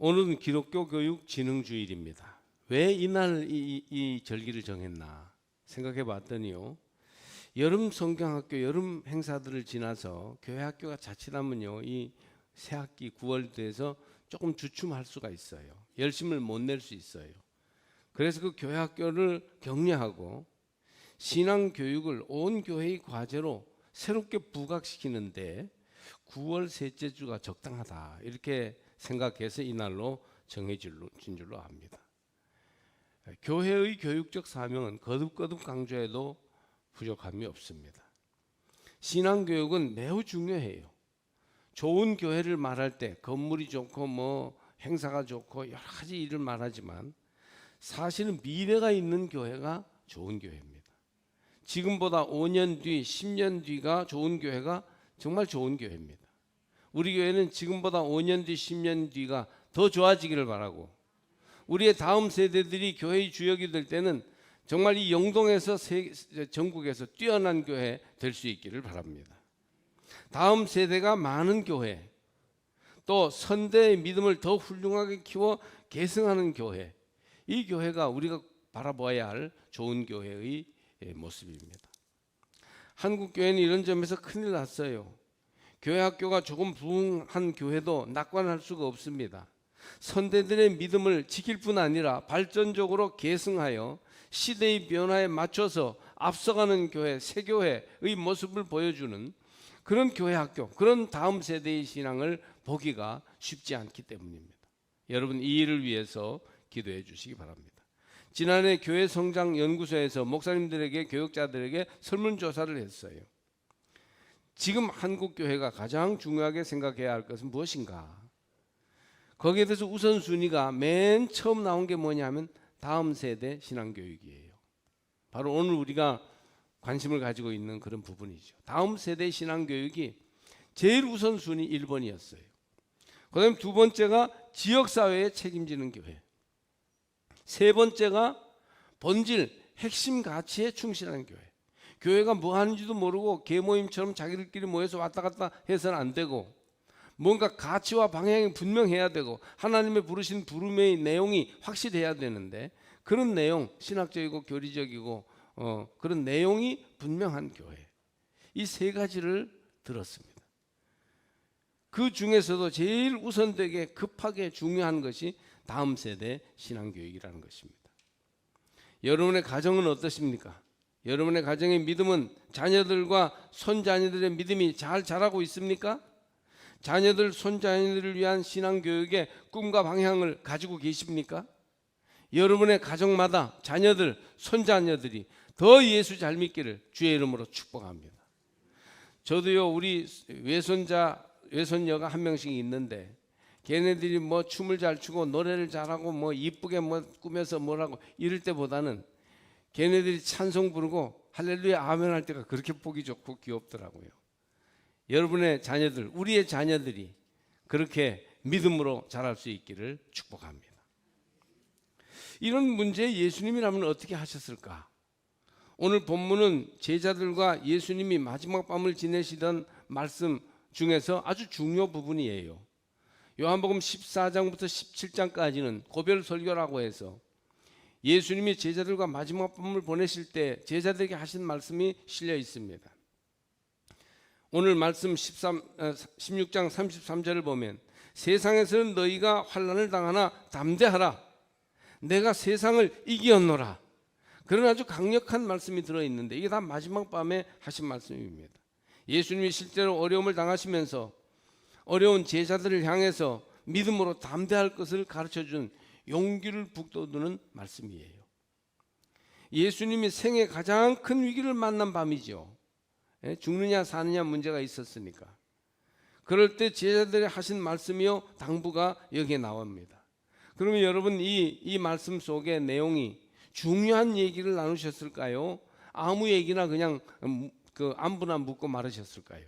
오늘은 기독교 교육 진흥주일입니다. 왜 이날 이 절기를 정했나 생각해 봤더니요, 여름 성경학교 여름 행사들을 지나서 교회 학교가 자칫하면요 이 새학기 9월 돼서 조금 주춤할 수가 있어요. 열심을 못 낼 수 있어요. 그래서 그 교회 학교를 격려하고 신앙 교육을 온 교회의 과제로 새롭게 부각시키는데 9월 셋째 주가 적당하다 이렇게 생각해서 이날로 정해진 줄로 압니다. 교회의 교육적 사명은 거듭거듭 강조해도 부족함이 없습니다. 신앙교육은 매우 중요해요. 좋은 교회를 말할 때 건물이 좋고 뭐 행사가 좋고 여러 가지 일을 말하지만 사실은 미래가 있는 교회가 좋은 교회입니다. 지금보다 5년 뒤, 10년 뒤가 좋은 교회가 정말 좋은 교회입니다. 우리 교회는 지금보다 5년 뒤, 10년 뒤가 더 좋아지기를 바라고, 우리의 다음 세대들이 교회의 주역이 될 때는 정말 이 영동에서 전국에서 뛰어난 교회 될 수 있기를 바랍니다. 다음 세대가 많은 교회, 또 선대의 믿음을 더 훌륭하게 키워 계승하는 교회, 이 교회가 우리가 바라보아야 할 좋은 교회의 모습입니다. 한국 교회는 이런 점에서 큰일 났어요. 교회 학교가 조금 부흥한 교회도 낙관할 수가 없습니다. 선대들의 믿음을 지킬 뿐 아니라 발전적으로 계승하여 시대의 변화에 맞춰서 앞서가는 교회, 새 교회의 모습을 보여주는 그런 교회 학교, 그런 다음 세대의 신앙을 보기가 쉽지 않기 때문입니다. 여러분, 이 일을 위해서 기도해 주시기 바랍니다. 지난해 교회 성장 연구소에서 목사님들에게, 교육자들에게 설문조사를 했어요. 지금 한국 교회가 가장 중요하게 생각해야 할 것은 무엇인가? 거기에 대해서 우선순위가 맨 처음 나온 게 뭐냐면 다음 세대 신앙교육이에요. 바로 오늘 우리가 관심을 가지고 있는 그런 부분이죠. 다음 세대 신앙교육이 제일 우선순위 1번이었어요. 그 다음에 두 번째가 지역사회에 책임지는 교회, 세 번째가 본질, 핵심 가치에 충실하는 교회. 교회가 뭐 하는지도 모르고 계모임처럼 자기들끼리 모여서 왔다 갔다 해서는 안 되고, 뭔가 가치와 방향이 분명해야 되고 하나님의 부르신 부름의 내용이 확실해야 되는데, 그런 내용, 신학적이고 교리적이고 그런 내용이 분명한 교회, 이 세 가지를 들었습니다. 그 중에서도 제일 우선되게 급하게 중요한 것이 다음 세대 신앙교육이라는 것입니다. 여러분의 가정은 어떠십니까? 여러분의 가정의 믿음은 자녀들과 손자녀들의 믿음이 잘 자라고 있습니까? 자녀들, 손자녀들을 위한 신앙교육의 꿈과 방향을 가지고 계십니까? 여러분의 가정마다 자녀들, 손자녀들이 더 예수 잘 믿기를 주의 이름으로 축복합니다. 저도요, 우리 외손녀가 한 명씩 있는데 걔네들이 뭐 춤을 잘 추고 노래를 잘하고 뭐 이쁘게 뭐 꾸며서 뭐라고 이럴 때보다는 걔네들이 찬송 부르고 할렐루야 아멘 할 때가 그렇게 보기 좋고 귀엽더라고요. 여러분의 자녀들, 우리의 자녀들이 그렇게 믿음으로 자랄 수 있기를 축복합니다. 이런 문제에 예수님이라면 어떻게 하셨을까? 오늘 본문은 제자들과 예수님이 마지막 밤을 지내시던 말씀 중에서 아주 중요 부분이에요. 요한복음 14장부터 17장까지는 고별 설교라고 해서 예수님이 제자들과 마지막 밤을 보내실 때 제자들에게 하신 말씀이 실려 있습니다. 오늘 말씀 16장 33절을 보면 세상에서는 너희가 환난을 당하나 담대하라, 내가 세상을 이기었노라. 그런 아주 강력한 말씀이 들어있는데 이게 다 마지막 밤에 하신 말씀입니다. 예수님이 실제로 어려움을 당하시면서 어려운 제자들을 향해서 믿음으로 담대할 것을 가르쳐준 용기를 북돋우는 말씀이에요. 예수님이 생애 가장 큰 위기를 만난 밤이죠. 죽느냐 사느냐 문제가 있었으니까. 그럴 때 제자들이 하신 말씀이요 당부가 여기에 나옵니다. 그러면 여러분 이 말씀 속의 내용이 중요한 얘기를 나누셨을까요? 아무 얘기나 그냥 안부나 묻고 말하셨을까요?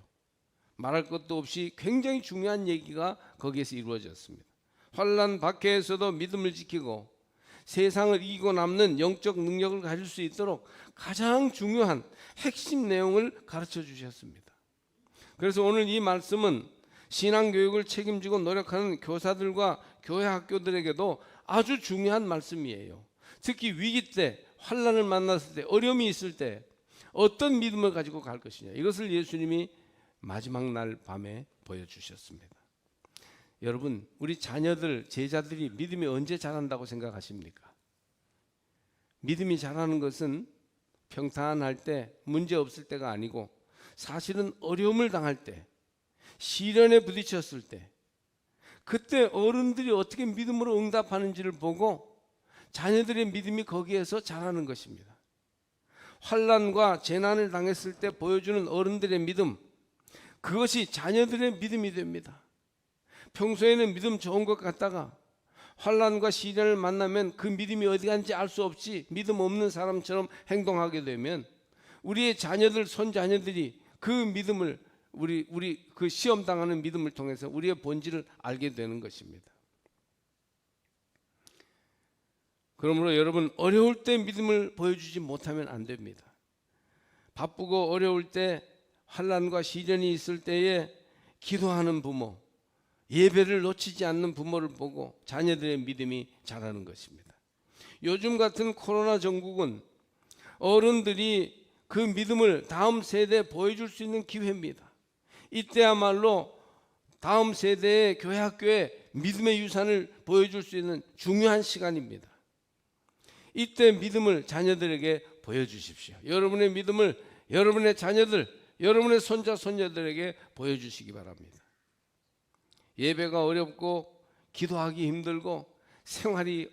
말할 것도 없이 굉장히 중요한 얘기가 거기에서 이루어졌습니다. 환난 밖에서도 믿음을 지키고 세상을 이기고 남는 영적 능력을 가질 수 있도록 가장 중요한 핵심 내용을 가르쳐 주셨습니다. 그래서 오늘 이 말씀은 신앙교육을 책임지고 노력하는 교사들과 교회 학교들에게도 아주 중요한 말씀이에요. 특히 위기 때, 환난을 만났을 때, 어려움이 있을 때 어떤 믿음을 가지고 갈 것이냐, 이것을 예수님이 마지막 날 밤에 보여주셨습니다. 여러분, 우리 자녀들, 제자들이 믿음이 언제 자란다고 생각하십니까? 믿음이 자라는 것은 평탄할 때, 문제 없을 때가 아니고 사실은 어려움을 당할 때, 시련에 부딪혔을 때, 그때 어른들이 어떻게 믿음으로 응답하는지를 보고 자녀들의 믿음이 거기에서 자라는 것입니다. 환난과 재난을 당했을 때 보여주는 어른들의 믿음, 그것이 자녀들의 믿음이 됩니다. 평소에는 믿음 좋은 것 같다가 환난과 시련을 만나면 그 믿음이 어디 간지 알 수 없이 믿음 없는 사람처럼 행동하게 되면 우리의 자녀들, 손자녀들이 그 믿음을, 우리 그 시험 당하는 믿음을 통해서 우리의 본질을 알게 되는 것입니다. 그러므로 여러분, 어려울 때 믿음을 보여주지 못하면 안 됩니다. 바쁘고 어려울 때, 환난과 시련이 있을 때에 기도하는 부모, 예배를 놓치지 않는 부모를 보고 자녀들의 믿음이 자라는 것입니다. 요즘 같은 코로나 정국은 어른들이 그 믿음을 다음 세대에 보여줄 수 있는 기회입니다. 이때야말로 다음 세대의 교회 학교에 믿음의 유산을 보여줄 수 있는 중요한 시간입니다. 이때 믿음을 자녀들에게 보여주십시오. 여러분의 믿음을 여러분의 자녀들, 여러분의 손자 손녀들에게 보여주시기 바랍니다. 예배가 어렵고 기도하기 힘들고 생활이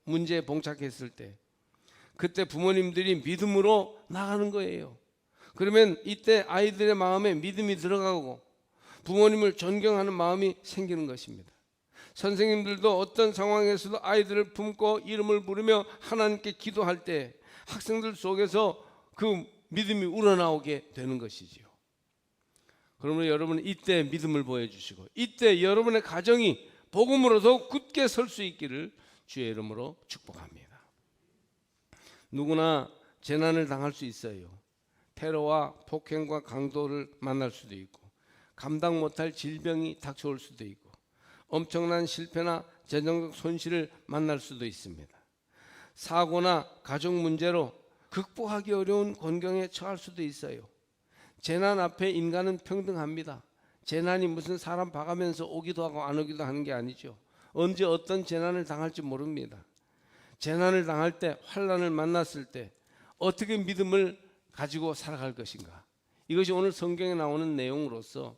문제에 봉착했을 때, 그때 부모님들이 믿음으로 나가는 거예요. 그러면 이때 아이들의 마음에 믿음이 들어가고 부모님을 존경하는 마음이 생기는 것입니다. 선생님들도 어떤 상황에서도 아이들을 품고 이름을 부르며 하나님께 기도할 때 학생들 속에서 그 믿음이 우러나오게 되는 것이지요. 그러므로 여러분, 이때 믿음을 보여주시고 이때 여러분의 가정이 복음으로 더욱 굳게 설 수 있기를 주의 이름으로 축복합니다. 누구나 재난을 당할 수 있어요. 테러와 폭행과 강도를 만날 수도 있고 감당 못할 질병이 닥쳐올 수도 있고 엄청난 실패나 재정적 손실을 만날 수도 있습니다. 사고나 가족 문제로 극복하기 어려운 곤경에 처할 수도 있어요. 재난 앞에 인간은 평등합니다. 재난이 무슨 사람 봐가면서 오기도 하고 안 오기도 하는 게 아니죠. 언제 어떤 재난을 당할지 모릅니다. 재난을 당할 때, 환난을 만났을 때 어떻게 믿음을 가지고 살아갈 것인가, 이것이 오늘 성경에 나오는 내용으로서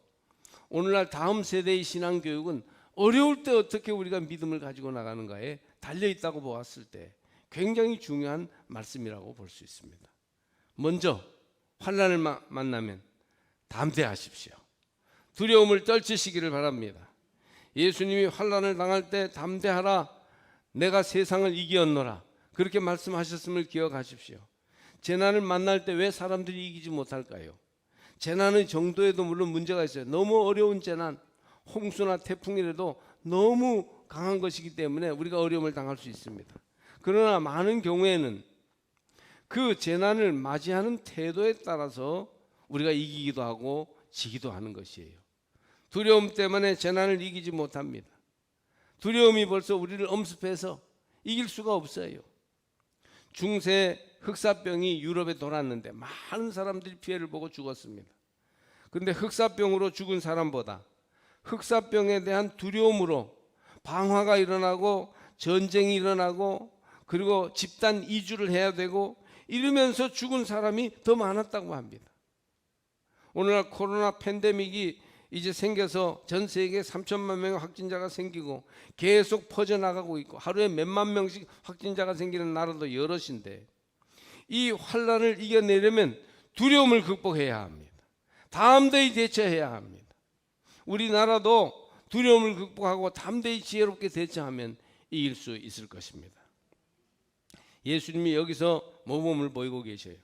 오늘날 다음 세대의 신앙교육은 어려울 때 어떻게 우리가 믿음을 가지고 나가는가에 달려있다고 보았을 때 굉장히 중요한 말씀이라고 볼 수 있습니다. 먼저 환난을 만나면 담대하십시오. 두려움을 떨치시기를 바랍니다. 예수님이 환난을 당할 때 담대하라, 내가 세상을 이기었노라, 그렇게 말씀하셨음을 기억하십시오. 재난을 만날 때 왜 사람들이 이기지 못할까요? 재난의 정도에도 물론 문제가 있어요. 너무 어려운 재난, 홍수나 태풍이라도 너무 강한 것이기 때문에 우리가 어려움을 당할 수 있습니다. 그러나 많은 경우에는 그 재난을 맞이하는 태도에 따라서 우리가 이기기도 하고 지기도 하는 것이에요. 두려움 때문에 재난을 이기지 못합니다. 두려움이 벌써 우리를 엄습해서 이길 수가 없어요. 중세 흑사병이 유럽에 돌았는데 많은 사람들이 피해를 보고 죽었습니다. 그런데 흑사병으로 죽은 사람보다 흑사병에 대한 두려움으로 방화가 일어나고 전쟁이 일어나고 그리고 집단 이주를 해야 되고 이러면서 죽은 사람이 더 많았다고 합니다. 오늘날 코로나 팬데믹이 이제 생겨서 전 세계에 3천만 명의 확진자가 생기고 계속 퍼져나가고 있고 하루에 몇만 명씩 확진자가 생기는 나라도 여럿인데, 이 환난을 이겨내려면 두려움을 극복해야 합니다. 담대히 대처해야 합니다. 우리나라도 두려움을 극복하고 담대히 지혜롭게 대처하면 이길 수 있을 것입니다. 예수님이 여기서 모범을 보이고 계셔요.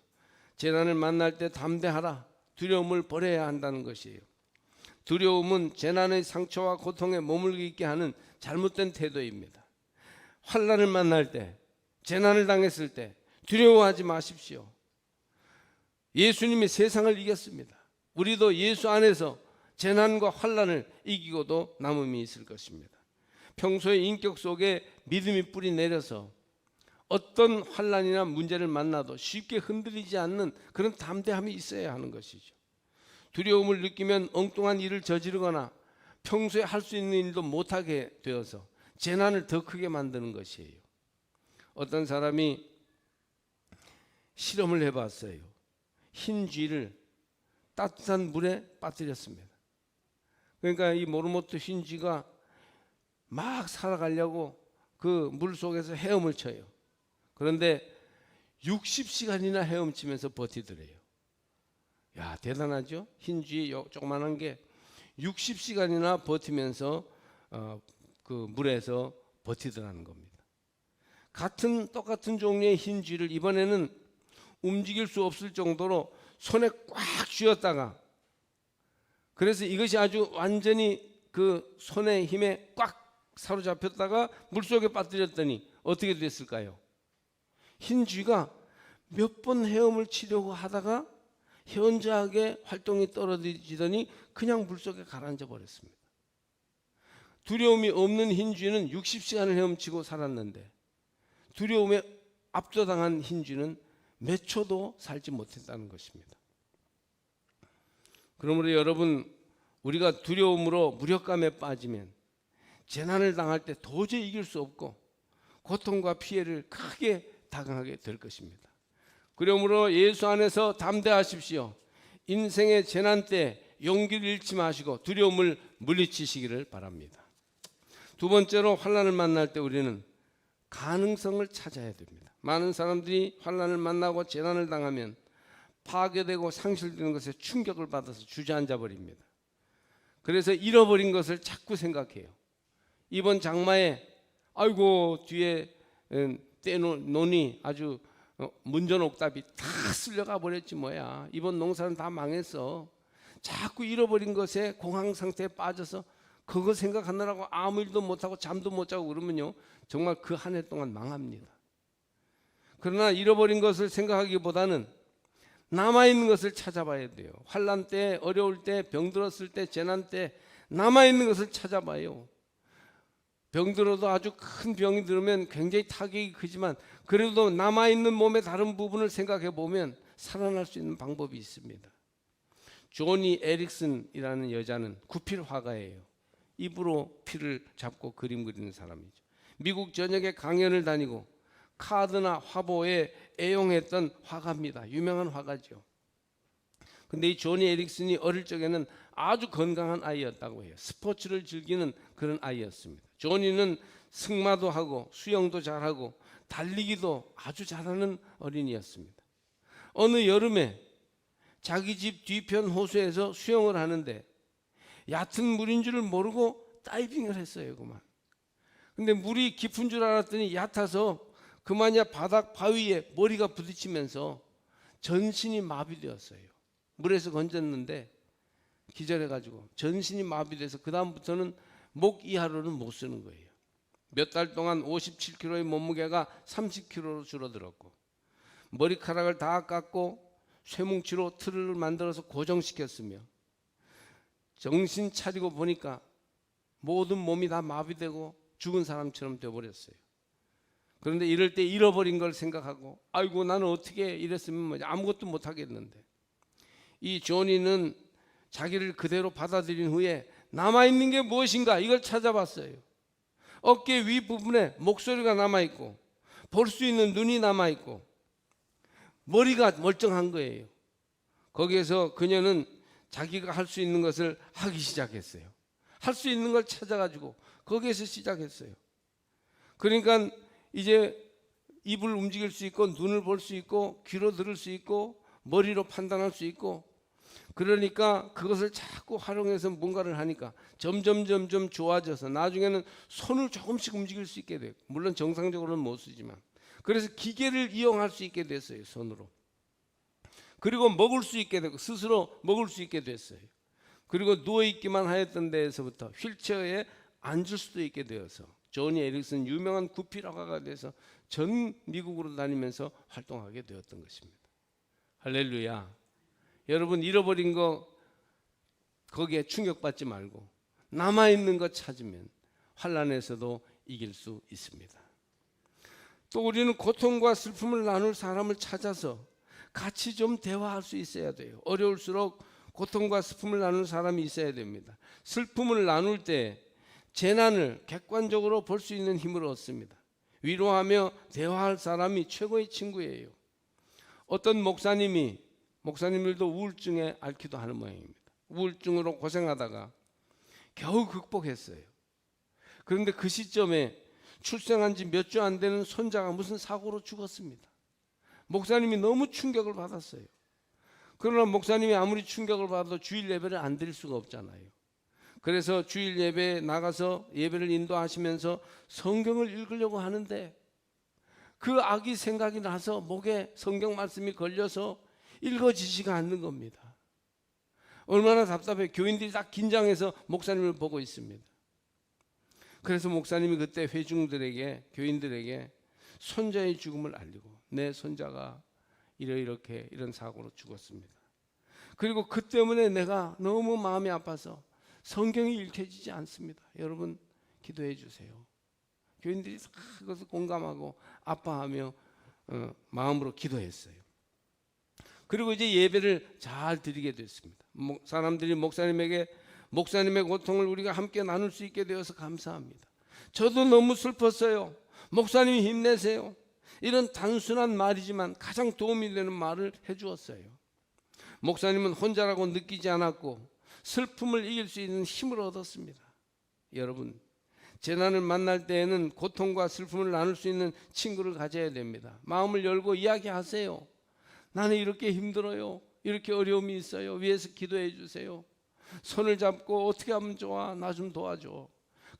재난을 만날 때 담대하라, 두려움을 버려야 한다는 것이에요. 두려움은 재난의 상처와 고통에 머물게 있게 하는 잘못된 태도입니다. 환난을 만날 때, 재난을 당했을 때 두려워하지 마십시오. 예수님이 세상을 이겼습니다. 우리도 예수 안에서 재난과 환난을 이기고도 남음이 있을 것입니다. 평소에 인격 속에 믿음이 뿌리 내려서 어떤 환난이나 문제를 만나도 쉽게 흔들리지 않는 그런 담대함이 있어야 하는 것이죠. 두려움을 느끼면 엉뚱한 일을 저지르거나 평소에 할 수 있는 일도 못하게 되어서 재난을 더 크게 만드는 것이에요. 어떤 사람이 실험을 해봤어요. 흰 쥐를 따뜻한 물에 빠뜨렸습니다. 그러니까 이 모르모토 흰 쥐가 막 살아가려고 그 물 속에서 헤엄을 쳐요. 그런데 60시간이나 헤엄치면서 버티더래요. 야, 대단하죠? 흰 쥐 조그만한 게 60시간이나 버티면서 그 물에서 버티더라는 겁니다. 똑같은 종류의 흰 쥐를 이번에는 움직일 수 없을 정도로 손에 꽉 쥐었다가, 그래서 이것이 아주 완전히 그 손의 힘에 꽉 사로잡혔다가 물속에 빠뜨렸더니 어떻게 됐을까요? 흰 쥐가 몇 번 헤엄을 치려고 하다가 현저하게 활동이 떨어지더니 그냥 물속에 가라앉아 버렸습니다. 두려움이 없는 흰 쥐는 60시간을 헤엄치고 살았는데 두려움에 압도당한 흰 쥐는 몇 초도 살지 못했다는 것입니다. 그러므로 여러분, 우리가 두려움으로 무력감에 빠지면 재난을 당할 때 도저히 이길 수 없고 고통과 피해를 크게 당하게 될 것입니다. 그러므로 예수 안에서 담대하십시오. 인생의 재난 때 용기를 잃지 마시고 두려움을 물리치시기를 바랍니다. 두 번째로, 환난을 만날 때 우리는 가능성을 찾아야 됩니다. 많은 사람들이 환난을 만나고 재난을 당하면 파괴되고 상실되는 것에 충격을 받아서 주저앉아 버립니다. 그래서 잃어버린 것을 자꾸 생각해요. 이번 장마에 아이고 뒤에 떼놓으니 아주 문전 옥답이 다 쓸려가 버렸지 뭐야. 이번 농사는 다 망했어. 자꾸 잃어버린 것에 공황 상태에 빠져서 그거 생각하느라고 아무 일도 못하고 잠도 못 자고 그러면요, 정말 그 한 해 동안 망합니다. 그러나 잃어버린 것을 생각하기보다는 남아있는 것을 찾아봐야 돼요. 환난 때, 어려울 때, 병들었을 때, 재난 때 남아있는 것을 찾아봐요. 병들어도 아주 큰 병이 들으면 굉장히 타격이 크지만 그래도 남아있는 몸의 다른 부분을 생각해 보면 살아날 수 있는 방법이 있습니다. 조니 에릭슨이라는 여자는 구필 화가예요. 입으로 피를 잡고 그림 그리는 사람이죠. 미국 전역에 강연을 다니고 카드나 화보에 애용했던 화가입니다. 유명한 화가죠. 근데 이 조니 에릭슨이 어릴 적에는 아주 건강한 아이였다고 해요. 스포츠를 즐기는 그런 아이였습니다. 조니는 승마도 하고 수영도 잘하고 달리기도 아주 잘하는 어린이였습니다. 어느 여름에 자기 집 뒤편 호수에서 수영을 하는데 얕은 물인 줄 모르고 다이빙을 했어요. 그만. 근데 물이 깊은 줄 알았더니 얕아서 그만이야 바닥 바위에 머리가 부딪히면서 전신이 마비되었어요. 물에서 건졌는데 기절해가지고 전신이 마비돼서 그 다음부터는 목 이하로는 못 쓰는 거예요. 몇 달 동안 57kg의 몸무게가 30kg로 줄어들었고 머리카락을 다 깎고 쇠뭉치로 틀을 만들어서 고정시켰으며 정신 차리고 보니까 모든 몸이 다 마비되고 죽은 사람처럼 되어버렸어요. 그런데 이럴 때 잃어버린 걸 생각하고 아이고 나는 어떻게 이랬으면 아무것도 못하겠는데, 이 조니는 자기를 그대로 받아들인 후에 남아있는 게 무엇인가 이걸 찾아봤어요. 어깨 윗부분에 목소리가 남아있고 볼 수 있는 눈이 남아있고 머리가 멀쩡한 거예요. 거기에서 그녀는 자기가 할 수 있는 것을 하기 시작했어요. 할 수 있는 걸 찾아가지고 거기에서 시작했어요. 그러니까 이제 입을 움직일 수 있고 눈을 볼 수 있고 귀로 들을 수 있고 머리로 판단할 수 있고, 그러니까 그것을 자꾸 활용해서 뭔가를 하니까 점점 좋아져서 나중에는 손을 조금씩 움직일 수 있게 돼요. 물론 정상적으로는 못 쓰지만. 그래서 기계를 이용할 수 있게 됐어요. 손으로. 그리고 먹을 수 있게 되고 스스로 먹을 수 있게 됐어요. 그리고 누워있기만 하였던 데에서부터 휠체어에 앉을 수도 있게 되어서 조니 에릭슨 유명한 구피라가가 돼서 전 미국으로 다니면서 활동하게 되었던 것입니다. 할렐루야. 여러분, 잃어버린 거 거기에 충격받지 말고 남아있는 거 찾으면 환난에서도 이길 수 있습니다. 또 우리는 고통과 슬픔을 나눌 사람을 찾아서 같이 좀 대화할 수 있어야 돼요. 어려울수록 고통과 슬픔을 나눌 사람이 있어야 됩니다. 슬픔을 나눌 때 재난을 객관적으로 볼 수 있는 힘을 얻습니다. 위로하며 대화할 사람이 최고의 친구예요. 어떤 목사님들도 우울증에 앓기도 하는 모양입니다. 우울증으로 고생하다가 겨우 극복했어요. 그런데 그 시점에 출생한 지 몇 주 안 되는 손자가 무슨 사고로 죽었습니다. 목사님이 너무 충격을 받았어요. 그러나 목사님이 아무리 충격을 받아도 주일 예배를 안 드릴 수가 없잖아요. 그래서 주일 예배에 나가서 예배를 인도하시면서 성경을 읽으려고 하는데 그 악이 생각이 나서 목에 성경 말씀이 걸려서 읽어지지가 않는 겁니다. 얼마나 답답해. 교인들이 다 긴장해서 목사님을 보고 있습니다. 그래서 목사님이 그때 회중들에게, 교인들에게 손자의 죽음을 알리고, 내 손자가 이런 사고로 죽었습니다. 그리고 그 때문에 내가 너무 마음이 아파서 성경이 읽혀지지 않습니다. 여러분 기도해 주세요. 교인들이 다 그것을 공감하고 아파하며 마음으로 기도했어요. 그리고 이제 예배를 잘 드리게 됐습니다. 사람들이 목사님의 고통을 우리가 함께 나눌 수 있게 되어서 감사합니다. 저도 너무 슬펐어요. 목사님이 힘내세요. 이런 단순한 말이지만 가장 도움이 되는 말을 해주었어요. 목사님은 혼자라고 느끼지 않았고 슬픔을 이길 수 있는 힘을 얻었습니다. 여러분, 재난을 만날 때에는 고통과 슬픔을 나눌 수 있는 친구를 가져야 됩니다. 마음을 열고 이야기하세요. 나는 이렇게 힘들어요. 이렇게 어려움이 있어요. 위에서 기도해 주세요. 손을 잡고 어떻게 하면 좋아? 나 좀 도와줘.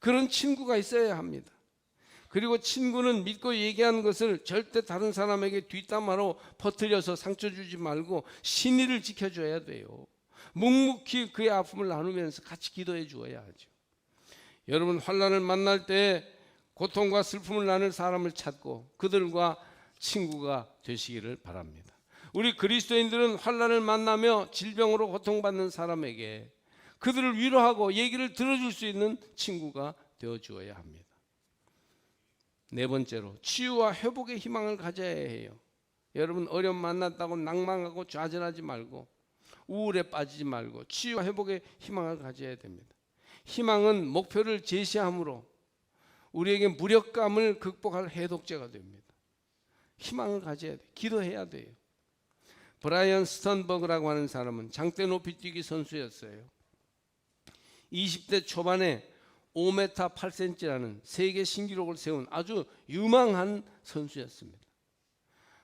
그런 친구가 있어야 합니다. 그리고 친구는 믿고 얘기하는 것을 절대 다른 사람에게 뒷담화로 퍼뜨려서 상처 주지 말고 신의를 지켜줘야 돼요. 묵묵히 그의 아픔을 나누면서 같이 기도해 주어야 하죠. 여러분, 환난을 만날 때 고통과 슬픔을 나눌 사람을 찾고 그들과 친구가 되시기를 바랍니다. 우리 그리스도인들은 환난을 만나며 질병으로 고통받는 사람에게 그들을 위로하고 얘기를 들어줄 수 있는 친구가 되어 주어야 합니다. 네 번째로, 치유와 회복의 희망을 가져야 해요. 여러분, 어려움 만났다고 낭망하고 좌절하지 말고 우울에 빠지지 말고 치유와 회복의 희망을 가져야 됩니다. 희망은 목표를 제시함으로 우리에게 무력감을 극복할 해독제가 됩니다. 희망을 가져야 돼요. 기도해야 돼요. 브라이언 스턴버그라고 하는 사람은 장대 높이뛰기 선수였어요. 20대 초반에 5m 8cm라는 세계 신기록을 세운 아주 유망한 선수였습니다.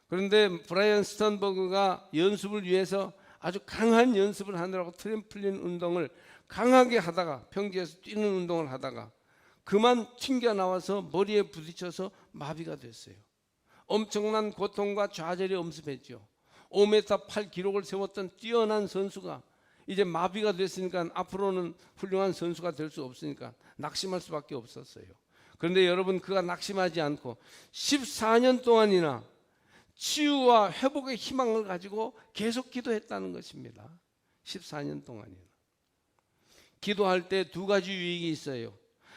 그런데 브라이언 스턴버그가 연습을 위해서 아주 강한 연습을 하느라고 트램플린 운동을 강하게 하다가, 평지에서 뛰는 운동을 하다가 그만 튕겨나와서 머리에 부딪혀서 마비가 됐어요. 엄청난 고통과 좌절이 엄습했죠. 5m 8 기록을 세웠던 뛰어난 선수가 이제 마비가 됐으니까 앞으로는 훌륭한 선수가 될 수 없으니까 낙심할 수밖에 없었어요. 그런데 여러분, 그가 낙심하지 않고 14년 동안이나 치유와 회복의 희망을 가지고 계속 기도했다는 것입니다. 14년 동안이나. 기도할 때 두 가지 유익이 있어요.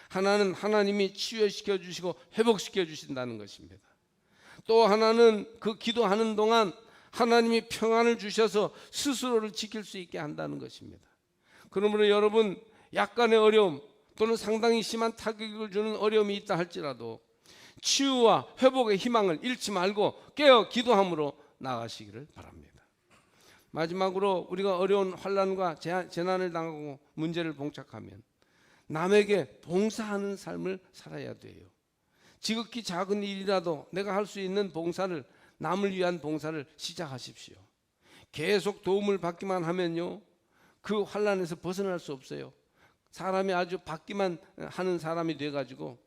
하나는 하나님이 치유시켜 주시고 회복시켜 주신다는 것입니다. 또 하나는 그 기도하는 동안 하나님이 평안을 주셔서 스스로를 지킬 수 있게 한다는 것입니다. 그러므로 여러분, 약간의 어려움 또는 상당히 심한 타격을 주는 어려움이 있다 할지라도 치유와 회복의 희망을 잃지 말고 깨어 기도함으로 나아가시기를 바랍니다. 마지막으로, 우리가 어려운 환난과 재난을 당하고 문제를 봉착하면 남에게 봉사하는 삶을 살아야 돼요. 지극히 작은 일이라도 내가 할 수 있는 봉사를, 남을 위한 봉사를 시작하십시오. 계속 도움을 받기만 하면요, 그 환난에서 벗어날 수 없어요. 사람이 아주 받기만 하는 사람이 돼가지고,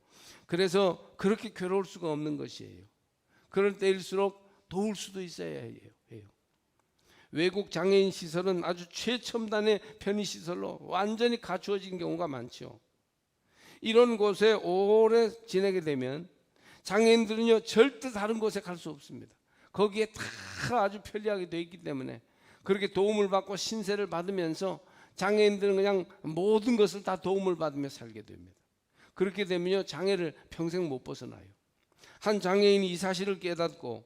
그래서 그렇게 괴로울 수가 없는 것이에요. 그럴 때일수록 도울 수도 있어야 해요. 외국 장애인 시설은 아주 최첨단의 편의시설로 완전히 갖추어진 경우가 많죠. 이런 곳에 오래 지내게 되면 장애인들은요, 절대 다른 곳에 갈 수 없습니다. 거기에 다 아주 편리하게 되어 있기 때문에 그렇게 도움을 받고 신세를 받으면서 장애인들은 그냥 모든 것을 다 도움을 받으며 살게 됩니다. 그렇게 되면요 장애를 평생 못 벗어나요. 한 장애인이 이 사실을 깨닫고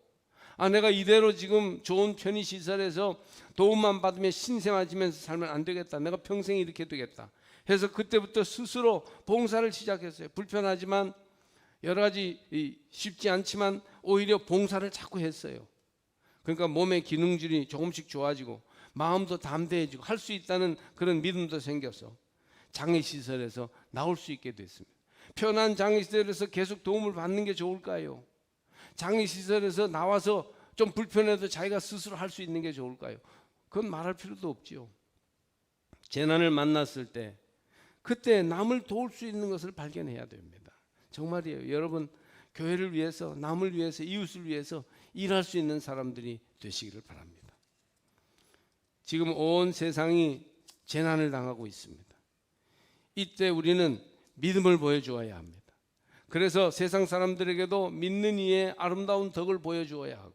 내가 이대로 지금 좋은 편의시설에서 도움만 받으며 신생아지면서 살면 안 되겠다. 내가 평생 이렇게 되겠다 해서 그때부터 스스로 봉사를 시작했어요. 불편하지만 여러 가지 쉽지 않지만 오히려 봉사를 자꾸 했어요. 그러니까 몸의 기능들이 조금씩 좋아지고 마음도 담대해지고 할 수 있다는 그런 믿음도 생겨서 장애시설에서 나올 수 있게 됐습니다. 편한 장애시설에서 계속 도움을 받는 게 좋을까요? 장애시설에서 나와서 좀 불편해도 자기가 스스로 할 수 있는 게 좋을까요? 그건 말할 필요도 없지요. 재난을 만났을 때 그때 남을 도울 수 있는 것을 발견해야 됩니다. 정말이에요. 여러분 교회를 위해서, 남을 위해서, 이웃을 위해서 일할 수 있는 사람들이 되시기를 바랍니다. 지금 온 세상이 재난을 당하고 있습니다. 이때 우리는 믿음을 보여주어야 합니다. 그래서 세상 사람들에게도 믿는 이의 아름다운 덕을 보여주어야 하고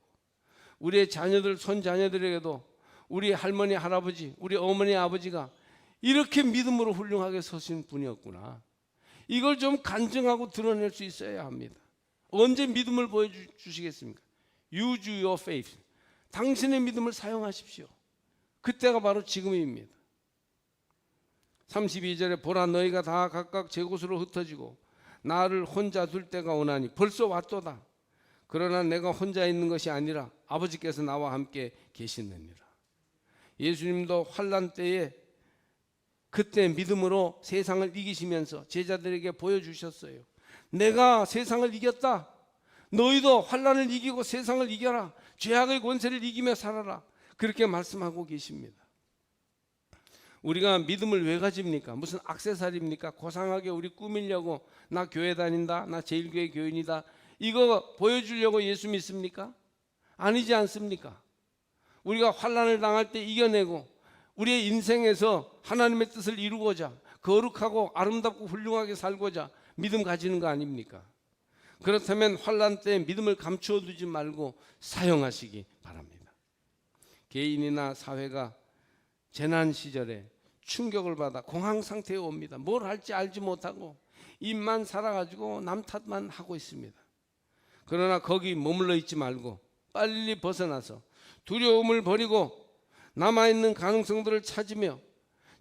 우리의 자녀들, 손자녀들에게도 우리 할머니, 할아버지, 우리 어머니, 아버지가 이렇게 믿음으로 훌륭하게 서신 분이었구나. 이걸 좀 간증하고 드러낼 수 있어야 합니다. 언제 믿음을 보여주시겠습니까? Use your faith. 당신의 믿음을 사용하십시오. 그때가 바로 지금입니다. 32절에 보라 너희가 다 각각 제 곳으로 흩어지고 나를 혼자 둘 때가 오나니 벌써 왔도다. 그러나 내가 혼자 있는 것이 아니라 아버지께서 나와 함께 계시느니라. 예수님도 환난 때에 그때 믿음으로 세상을 이기시면서 제자들에게 보여주셨어요. 내가 세상을 이겼다. 너희도 환난을 이기고 세상을 이겨라. 죄악의 권세를 이기며 살아라. 그렇게 말씀하고 계십니다. 우리가 믿음을 왜 가집니까? 무슨 액세서리입니까? 고상하게 우리 꾸미려고 나 교회 다닌다, 나 제일교회 교인이다, 이거 보여주려고 예수 믿습니까? 아니지 않습니까? 우리가 환난을 당할 때 이겨내고 우리의 인생에서 하나님의 뜻을 이루고자 거룩하고 아름답고 훌륭하게 살고자 믿음 가지는 거 아닙니까? 그렇다면 환난 때 믿음을 감추어 두지 말고 사용하시기 바랍니다. 개인이나 사회가 재난 시절에 충격을 받아 공황 상태에 옵니다. 뭘 할지 알지 못하고 입만 살아가지고 남 탓만 하고 있습니다. 그러나 거기 머물러 있지 말고 빨리 벗어나서 두려움을 버리고 남아있는 가능성들을 찾으며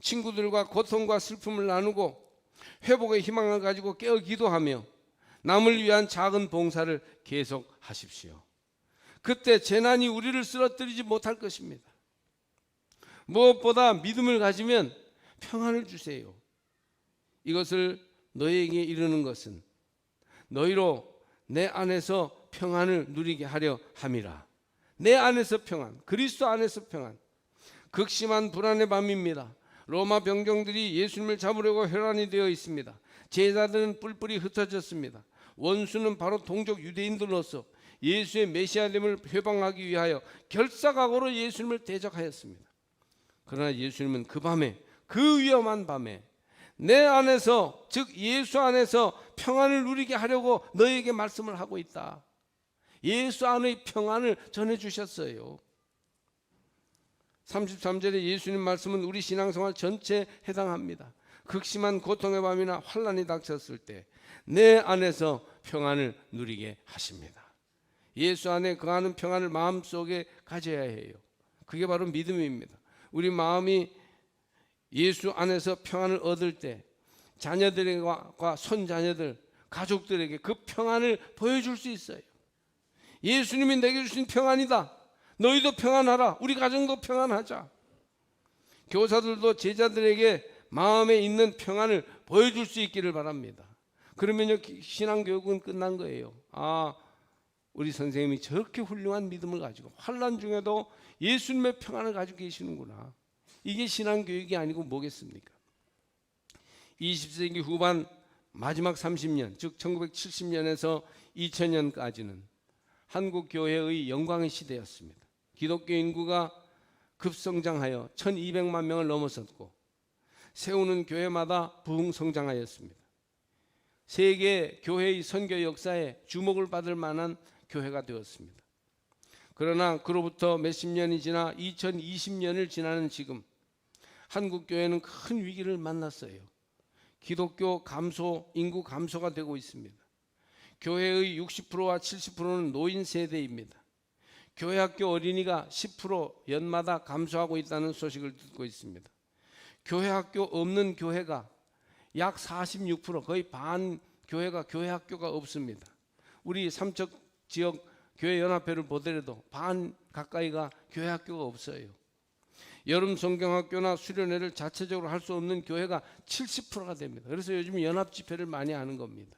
친구들과 고통과 슬픔을 나누고 회복의 희망을 가지고 깨어 기도하며 남을 위한 작은 봉사를 계속하십시오. 그때 재난이 우리를 쓰러뜨리지 못할 것입니다. 무엇보다 믿음을 가지면 평안을 주세요. 이것을 너희에게 이르는 것은 너희로 내 안에서 평안을 누리게 하려 함이라. 내 안에서 평안, 그리스도 안에서 평안. 극심한 불안의 밤입니다. 로마 병정들이 예수님을 잡으려고 혈안이 되어 있습니다. 제자들은 뿔뿔이 흩어졌습니다. 원수는 바로 동족 유대인들로서 예수의 메시아됨을 회방하기 위하여 결사각오로 예수님을 대적하였습니다. 그러나 예수님은 그 밤에, 그 위험한 밤에 내 안에서, 즉 예수 안에서 평안을 누리게 하려고 너희에게 말씀을 하고 있다. 예수 안의 평안을 전해주셨어요. 33절에 예수님 말씀은 우리 신앙생활 전체에 해당합니다. 극심한 고통의 밤이나 환난이 닥쳤을 때 내 안에서 평안을 누리게 하십니다. 예수 안에 거하는 평안을 마음속에 가져야 해요. 그게 바로 믿음입니다. 우리 마음이 예수 안에서 평안을 얻을 때 자녀들과 손자녀들, 가족들에게 그 평안을 보여줄 수 있어요. 예수님이 내게 주신 평안이다. 너희도 평안하라. 우리 가정도 평안하자. 교사들도 제자들에게 마음에 있는 평안을 보여줄 수 있기를 바랍니다. 그러면요 신앙교육은 끝난 거예요. 우리 선생님이 저렇게 훌륭한 믿음을 가지고 환난 중에도 예수님의 평안을 가지고 계시는구나. 이게 신앙교육이 아니고 뭐겠습니까? 20세기 후반 마지막 30년, 즉 1970년에서 2000년까지는 한국 교회의 영광의 시대였습니다. 기독교 인구가 급성장하여 1200만 명을 넘어섰고 세우는 교회마다 부흥성장하였습니다. 세계 교회의 선교 역사에 주목을 받을 만한 교회가 되었습니다. 그러나 그로부터 몇십 년이 지나 2020년을 지나는 지금 한국 교회는 큰 위기를 만났어요. 기독교 감소, 인구 감소가 되고 있습니다. 교회의 60%와 70%는 노인 세대입니다. 교회 학교 어린이가 10% 연마다 감소하고 있다는 소식을 듣고 있습니다. 교회 학교 없는 교회가 약 46%, 거의 반 교회가 교회 학교가 없습니다. 우리 삼척 지역 교회 연합회를 보더라도 반 가까이가 교회 학교가 없어요. 여름 성경학교나 수련회를 자체적으로 할 수 없는 교회가 70%가 됩니다. 그래서 요즘 연합 집회를 많이 하는 겁니다.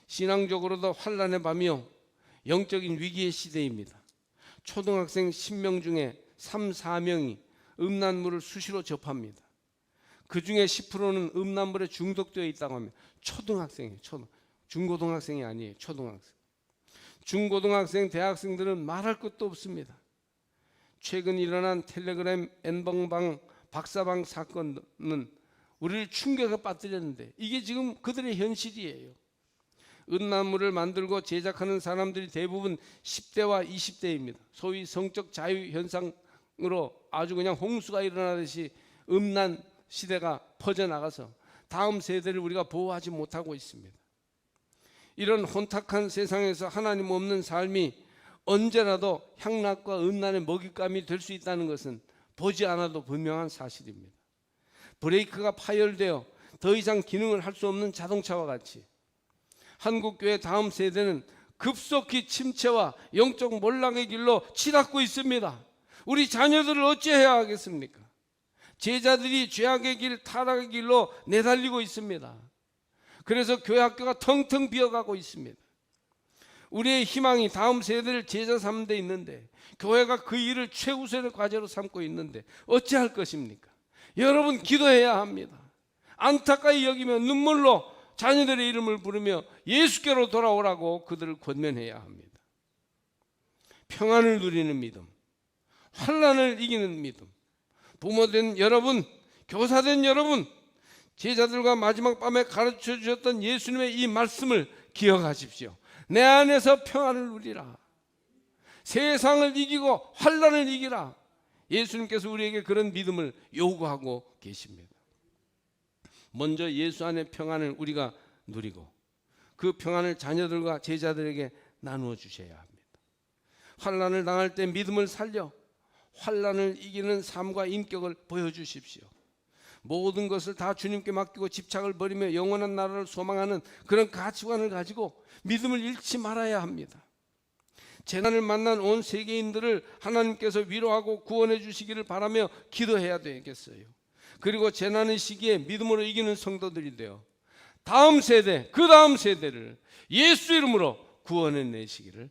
신앙적으로도 환란의 밤이요, 영적인 위기의 시대입니다. 초등학생 10명 중에 3, 4명이 음란물을 수시로 접합니다. 그 중에 10%는 음란물에 중독되어 있다고 합니다. 초등학생이에요. 중고등학생이 아니에요. 초등학생. 중고등학생, 대학생들은 말할 것도 없습니다. 최근 일어난 텔레그램 N번방 박사방 사건은 우리를 충격에 빠뜨렸는데 이게 지금 그들의 현실이에요. 음란물을 만들고 제작하는 사람들이 대부분 10대와 20대입니다. 소위 성적 자유 현상으로 아주 그냥 홍수가 일어나듯이 음란 시대가 퍼져나가서 다음 세대를 우리가 보호하지 못하고 있습니다. 이런 혼탁한 세상에서 하나님 없는 삶이 언제라도 향락과 음란의 먹잇감이 될 수 있다는 것은 보지 않아도 분명한 사실입니다. 브레이크가 파열되어 더 이상 기능을 할 수 없는 자동차와 같이 한국교회 다음 세대는 급속히 침체와 영적 몰락의 길로 치닫고 있습니다. 우리 자녀들을 어찌해야 하겠습니까? 제자들이 죄악의 길, 타락의 길로 내달리고 있습니다. 그래서 교회 학교가 텅텅 비어가고 있습니다. 우리의 희망이 다음 세대를 제자 삼는 데 있는데 교회가 그 일을 최우선의 과제로 삼고 있는데 어찌할 것입니까? 여러분, 기도해야 합니다. 안타까이 여기며 눈물로 자녀들의 이름을 부르며 예수께로 돌아오라고 그들을 권면해야 합니다. 평안을 누리는 믿음, 환난을 이기는 믿음. 부모된 여러분, 교사된 여러분, 제자들과 마지막 밤에 가르쳐 주셨던 예수님의 이 말씀을 기억하십시오. 내 안에서 평안을 누리라. 세상을 이기고 환난을 이기라. 예수님께서 우리에게 그런 믿음을 요구하고 계십니다. 먼저 예수 안의 평안을 우리가 누리고 그 평안을 자녀들과 제자들에게 나누어 주셔야 합니다. 환난을 당할 때 믿음을 살려 환난을 이기는 삶과 인격을 보여주십시오. 모든 것을 다 주님께 맡기고 집착을 버리며 영원한 나라를 소망하는 그런 가치관을 가지고 믿음을 잃지 말아야 합니다. 재난을 만난 온 세계인들을 하나님께서 위로하고 구원해 주시기를 바라며 기도해야 되겠어요. 그리고 재난의 시기에 믿음으로 이기는 성도들이 되어 다음 세대, 그 다음 세대를 예수 이름으로 구원해 내시기를